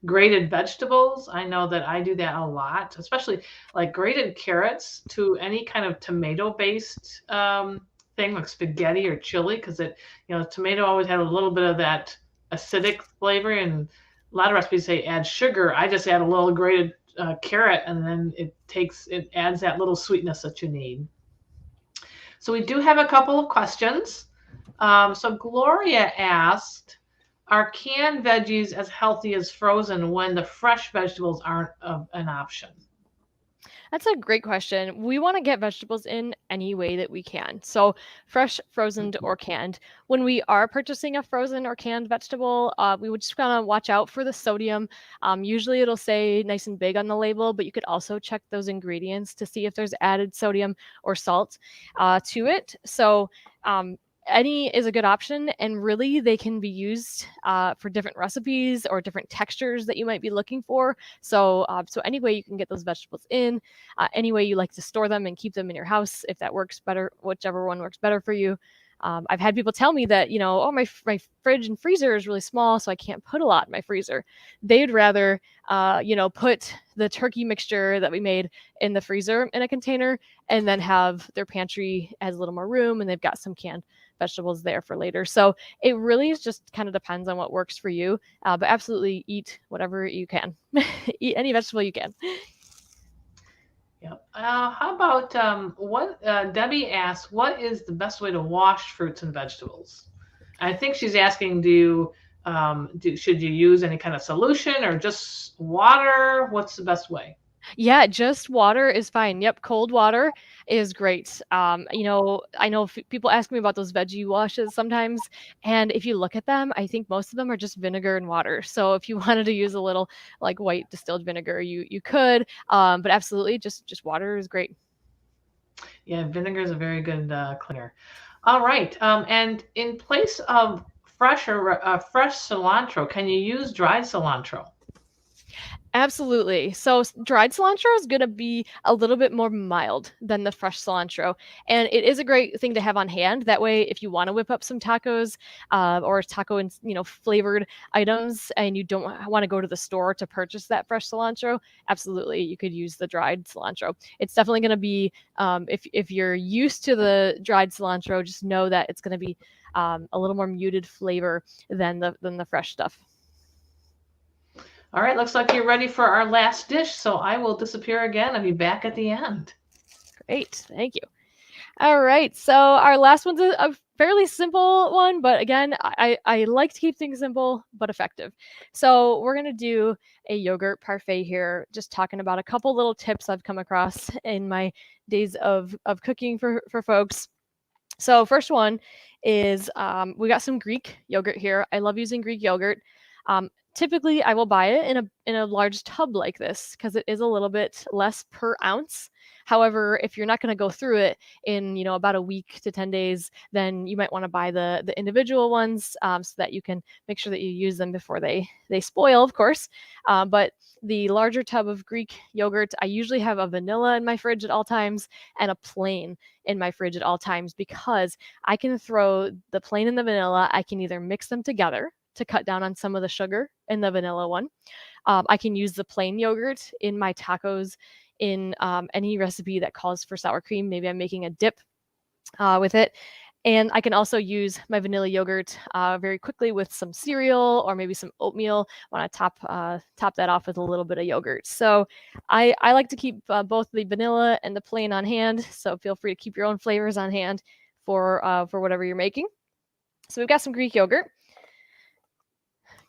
grated vegetables. I know that I do that a lot, especially like grated carrots to any kind of tomato-based thing like spaghetti or chili, because tomato always had a little bit of that acidic flavor, and a lot of recipes say add sugar. I just add a little grated carrot, and then it adds that little sweetness that you need. So we do have a couple of questions. So Gloria asked, are canned veggies as healthy as frozen when the fresh vegetables aren't an option? That's a great question. We want to get vegetables in any way that we can. So fresh, frozen, or canned. When we are purchasing a frozen or canned vegetable, we would just kind of watch out for the sodium. Usually it'll say nice and big on the label, but you could also check those ingredients to see if there's added sodium or salt to it. So any is a good option, and really they can be used for different recipes or different textures that you might be looking for. So any way you can get those vegetables in, any way you like to store them and keep them in your house, if that works better, whichever one works better for you. I've had people tell me that, my fridge and freezer is really small, so I can't put a lot in my freezer. They'd rather, put the turkey mixture that we made in the freezer in a container, and then have their pantry has a little more room, and they've got some canned vegetables there for later. So it really just kind of depends on what works for you, but absolutely eat whatever you can. Eat any vegetable you can. Yeah. How about what Debbie asked, what is the best way to wash fruits and vegetables? I think she's asking, should you use any kind of solution or just water? What's the best way? Yeah, just water is fine. Yep, cold water is great. I know people ask me about those veggie washes sometimes, and if you look at them, I think most of them are just vinegar and water. So if you wanted to use a little like white distilled vinegar, you could, but absolutely, just water is great. Yeah, vinegar is a very good cleaner. All right. And in place of fresh cilantro, can you use dried cilantro? Absolutely. So dried cilantro is going to be a little bit more mild than the fresh cilantro. And it is a great thing to have on hand. That way, if you want to whip up some tacos or taco and flavored items, and you don't want to go to the store to purchase that fresh cilantro, absolutely, you could use the dried cilantro. It's definitely going to be, if you're used to the dried cilantro, just know that it's going to be a little more muted flavor than the fresh stuff. All right, looks like you're ready for our last dish, so I will disappear again. I'll be back at the end. Great, thank you. All right, so our last one's a fairly simple one, but again, I like to keep things simple but effective. So we're gonna do a yogurt parfait here, just talking about a couple little tips I've come across in my days of cooking for folks. So first one is we got some Greek yogurt here. I love using Greek yogurt. Typically, I will buy it in a large tub like this because it is a little bit less per ounce. However, if you're not going to go through it in about a week to 10 days, then you might want to buy the individual ones so that you can make sure that you use them before they spoil, of course. But the larger tub of Greek yogurt, I usually have a vanilla in my fridge at all times and a plain in my fridge at all times because I can throw the plain and the vanilla. I can either mix them together to cut down on some of the sugar in the vanilla one. I can use the plain yogurt in my tacos in any recipe that calls for sour cream. Maybe I'm making a dip with it. And I can also use my vanilla yogurt very quickly with some cereal or maybe some oatmeal when I top that off with a little bit of yogurt. So I like to keep both the vanilla and the plain on hand. So feel free to keep your own flavors on hand for whatever you're making. So we've got some Greek yogurt,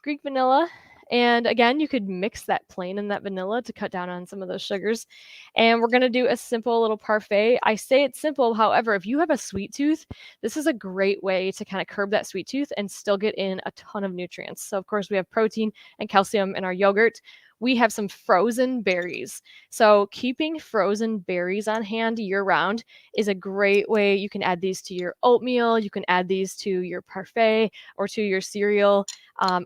Greek vanilla. And again, you could mix that plain and that vanilla to cut down on some of those sugars. And we're going to do a simple little parfait. I say it's simple. However, if you have a sweet tooth, this is a great way to kind of curb that sweet tooth and still get in a ton of nutrients. So of course, we have protein and calcium in our yogurt. We have some frozen berries. So keeping frozen berries on hand year round is a great way. You can add these to your oatmeal. You can add these to your parfait or to your cereal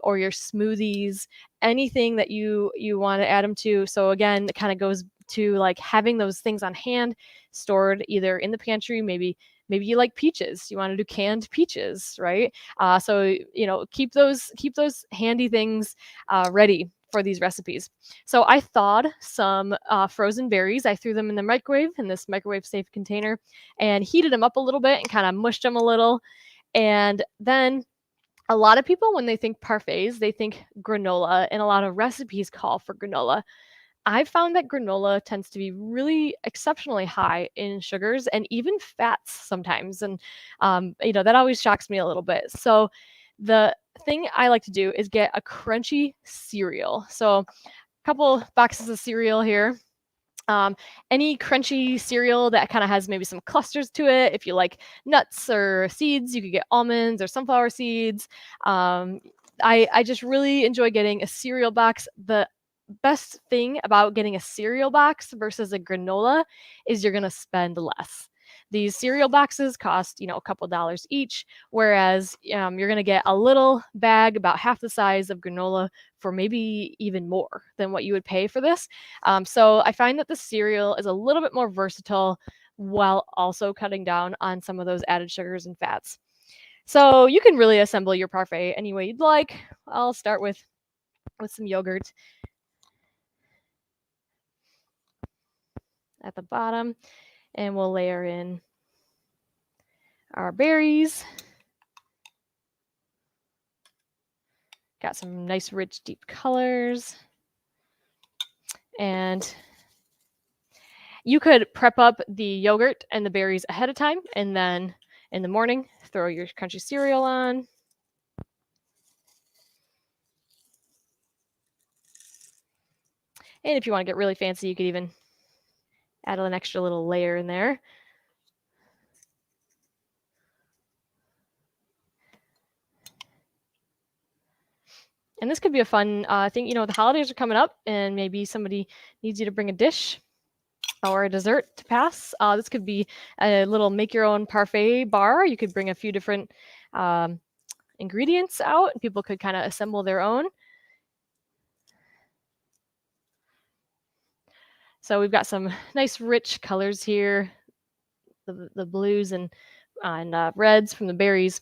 or your smoothies, anything that you want to add them to. So again, it kind of goes to like having those things on hand, stored either in the pantry, maybe you like peaches, you want to do canned peaches, right? So keep those handy things ready for these recipes. So I thawed some frozen berries. I threw them in the microwave in this microwave safe container and heated them up a little bit and kind of mushed them a little. And then a lot of people, when they think parfaits, they think granola, and a lot of recipes call for granola. I've found that granola tends to be really exceptionally high in sugars and even fats sometimes. And, that always shocks me a little bit. So the thing I like to do is get a crunchy cereal. So a couple boxes of cereal here. Any crunchy cereal that kind of has maybe some clusters to it. If you like nuts or seeds, you could get almonds or sunflower seeds. I just really enjoy getting a cereal box. The best thing about getting a cereal box versus a granola is you're going to spend less. These cereal boxes cost, a couple dollars each, whereas you're going to get a little bag about half the size of granola for maybe even more than what you would pay for this. So I find that the cereal is a little bit more versatile while also cutting down on some of those added sugars and fats. So you can really assemble your parfait any way you'd like. I'll start with some yogurt at the bottom, and we'll layer in our berries. Got some nice, rich, deep colors. And you could prep up the yogurt and the berries ahead of time, and then in the morning, throw your crunchy cereal on. And if you want to get really fancy, you could even add an extra little layer in there. And this could be a fun thing. The holidays are coming up and maybe somebody needs you to bring a dish or a dessert to pass. This could be a little make your own parfait bar. You could bring a few different ingredients out and people could kind of assemble their own. So we've got some nice rich colors here, the blues and reds from the berries,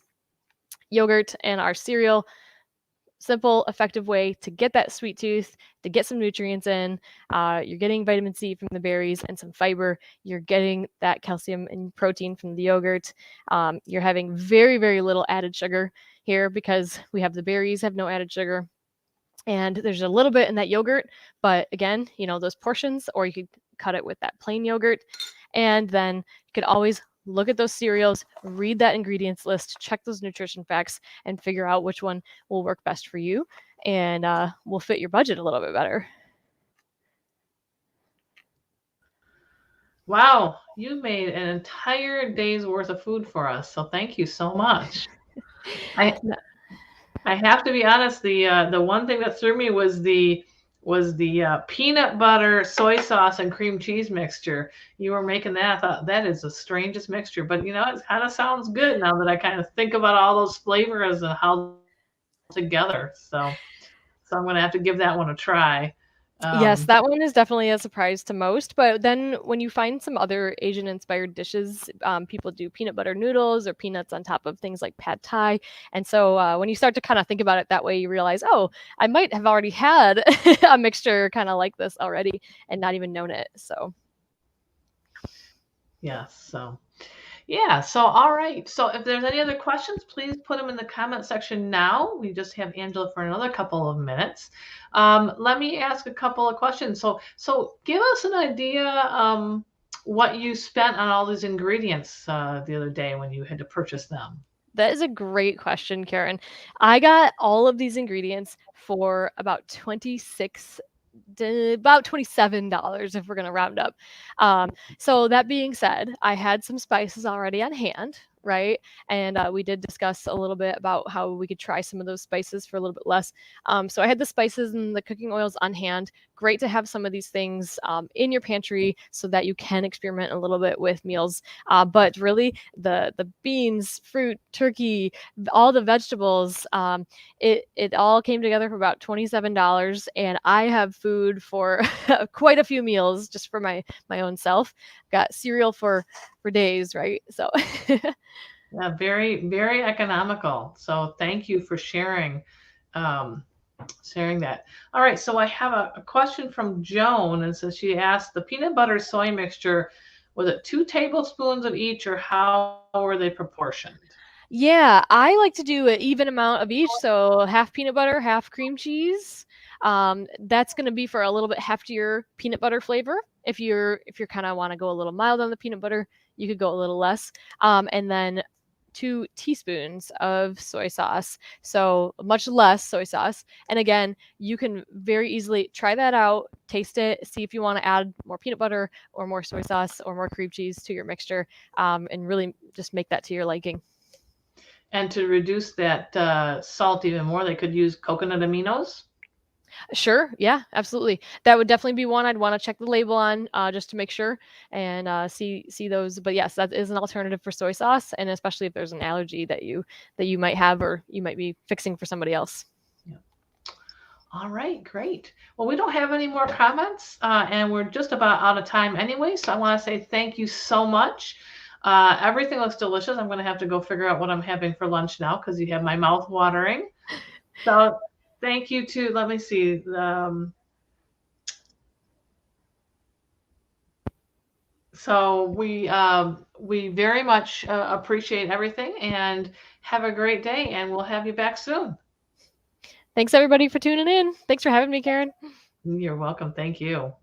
yogurt, and our cereal. Simple, effective way to get that sweet tooth, to get some nutrients in. You're getting vitamin C from the berries and some fiber. You're getting that calcium and protein from the yogurt. You're having very, very little added sugar here because we have the berries have no added sugar. And there's a little bit in that yogurt, but again, those portions, or you could cut it with that plain yogurt. And then you could always look at those cereals, read that ingredients list, check those nutrition facts, and figure out which one will work best for you and will fit your budget a little bit better. Wow, you made an entire day's worth of food for us. So thank you so much. I I have to be honest, the one thing that threw me was the peanut butter, soy sauce, and cream cheese mixture. You were making that. I thought that is the strangest mixture, but it kind of sounds good now that I kind of think about all those flavors and how together. So I'm gonna have to give that one a try. Yes, Um, that one is definitely a surprise to most. But then when you find some other Asian inspired dishes, people do peanut butter noodles or peanuts on top of things like pad thai. And so when you start to kind of think about it that way, you realize, oh, I might have already had a mixture kind of like this already and not even known it. So. yes. So yeah. So all right. So if there's any other questions, please put them in the comment section now. We just have Angela for another couple of minutes. Let me ask a couple of questions. So give us an idea what you spent on all these ingredients the other day when you had to purchase them. That is a great question, Karen. I got all of these ingredients for about about $27 if we're going to round up. So that being said, I had some spices already on hand, right? And we did discuss a little bit about how we could try some of those spices for a little bit less. So I had the spices and the cooking oils on hand. Great to have some of these things in your pantry so that you can experiment a little bit with meals. But really, the beans, fruit, turkey, all the vegetables, it all came together for about $27, and I have food for quite a few meals just for my own self. Got cereal for days, right? So. Yeah, very, very economical. So thank you for um, sharing that. All right, so I have a question from Joan, and so she asked, the peanut butter soy mixture, was it 2 tablespoons of each, or how were they proportioned? Yeah, I like to do an even amount of each, so half peanut butter, half cream cheese. That's going to be for a little bit heftier peanut butter flavor. If you're kind of want to go a little mild on the peanut butter, you could go a little less. And then 2 teaspoons of soy sauce, so much less soy sauce. And again, you can very easily try that out, taste it, see if you want to add more peanut butter or more soy sauce or more cream cheese to your mixture, and really just make that to your liking. And to reduce that salt even more, they could use coconut aminos. Sure. Yeah, absolutely. That would definitely be one I'd want to check the label on, just to make sure and see those. But yes, that is an alternative for soy sauce, and especially if there's an allergy that you might have or you might be fixing for somebody else. Yeah. All right, great. Well, we don't have any more comments, and we're just about out of time anyway. So I want to say thank you so much. Everything looks delicious. I'm going to have to go figure out what I'm having for lunch now because you have my mouth watering. So thank you to, let me see. So we very much appreciate everything and have a great day, and we'll have you back soon. Thanks everybody for tuning in. Thanks for having me, Karen. You're welcome. Thank you.